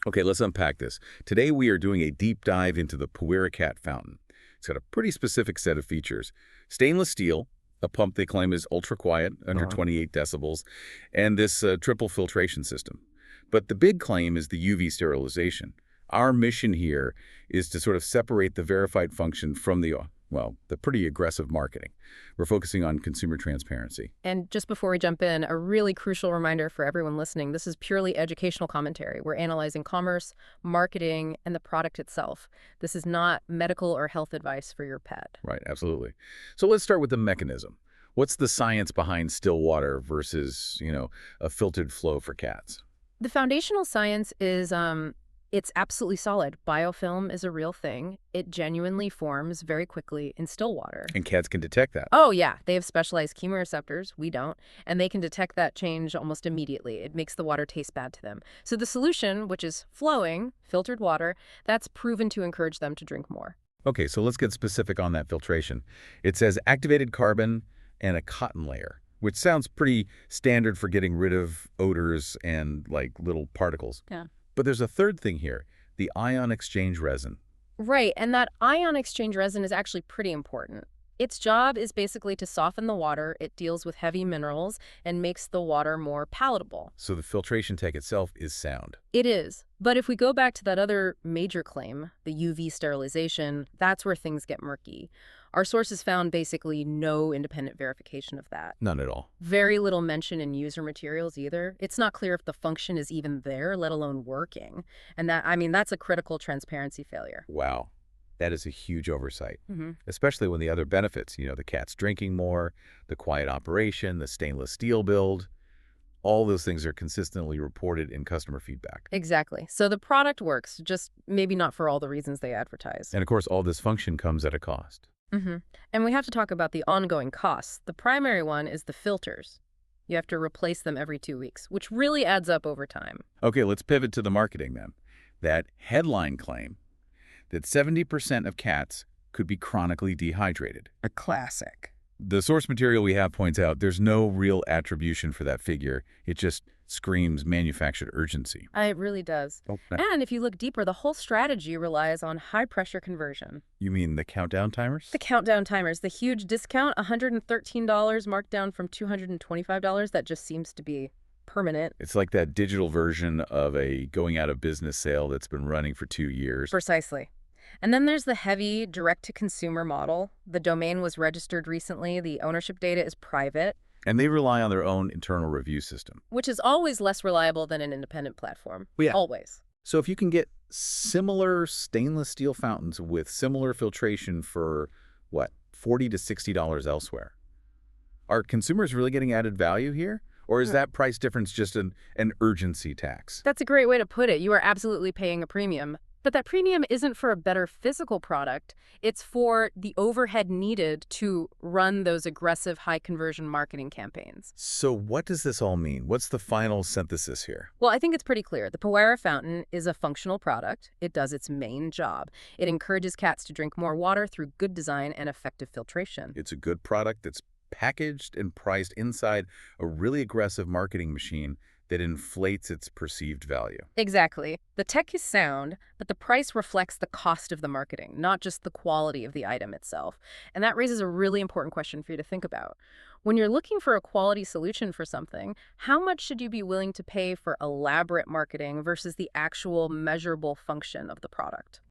Okay, let's unpack this. Today we are doing a deep dive into the Pawira Fountain. It's got a pretty specific set of features. Stainless steel, a pump they claim is ultra quiet, under 28 decibels, and this triple filtration system. But the big claim is the UV sterilization. Our mission here is to sort of separate the verified function from the pretty aggressive marketing. We're focusing on consumer transparency. And just before we jump in, a really crucial reminder for everyone listening, this is purely educational commentary. We're analyzing commerce, marketing, and the product itself. This is not medical or health advice for your pet. Right, absolutely. So let's start with the mechanism. What's the science behind still water versus, a filtered flow for cats? The foundational science is it's absolutely solid. Biofilm is a real thing. It genuinely forms very quickly in still water. And cats can detect that. Oh, yeah. They have specialized chemoreceptors. We don't. And they can detect that change almost immediately. It makes the water taste bad to them. So the solution, which is flowing, filtered water, that's proven to encourage them to drink more. Okay, so let's get specific on that filtration. It says activated carbon and a cotton layer, which sounds pretty standard for getting rid of odors and, little particles. Yeah. But there's a third thing here, the ion exchange resin. Right, and that ion exchange resin is actually pretty important. Its job is basically to soften the water. It deals with heavy minerals and makes the water more palatable. So the filtration tech itself is sound. It is. But if we go back to that other major claim, the UV sterilization, that's where things get murky. Our sources found basically no independent verification of that. None at all. Very little mention in user materials either. It's not clear if the function is even there, let alone working. And that's a critical transparency failure. Wow. That is a huge oversight, Mm-hmm. especially when the other benefits, the cat's drinking more, the quiet operation, the stainless steel build, all those things are consistently reported in customer feedback. Exactly. So the product works, just maybe not for all the reasons they advertise. And of course, all this function comes at a cost. Mm-hmm. And we have to talk about the ongoing costs. The primary one is the filters. You have to replace them every 2 weeks, which really adds up over time. Okay, let's pivot to the marketing then. That headline claim that 70% of cats could be chronically dehydrated. A classic. The source material we have points out there's no real attribution for that figure. It just screams manufactured urgency. It really does. And if you look deeper, the whole strategy relies on high-pressure conversion. You mean the countdown timers? The countdown timers, the huge discount, $113 marked down from $225, that just seems to be permanent. It's like that digital version of a going out of business sale that's been running for 2 years. Precisely. And then there's the heavy direct-to-consumer model. The domain was registered recently. The ownership data is private. And they rely on their own internal review system. Which is always less reliable than an independent platform. Yeah. Always. So if you can get similar stainless steel fountains with similar filtration for, $40 to $60 elsewhere, are consumers really getting added value here? Or is that price difference just an urgency tax? That's a great way to put it. You are absolutely paying a premium. But that premium isn't for a better physical product. It's for the overhead needed to run those aggressive high-conversion marketing campaigns. So what does this all mean? What's the final synthesis here? Well, I think it's pretty clear. The Pawira Fountain is a functional product. It does its main job. It encourages cats to drink more water through good design and effective filtration. It's a good product that's packaged and priced inside a really aggressive marketing machine that inflates its perceived value. Exactly. The tech is sound, but the price reflects the cost of the marketing, not just the quality of the item itself. And that raises a really important question for you to think about. When you're looking for a quality solution for something, how much should you be willing to pay for elaborate marketing versus the actual measurable function of the product?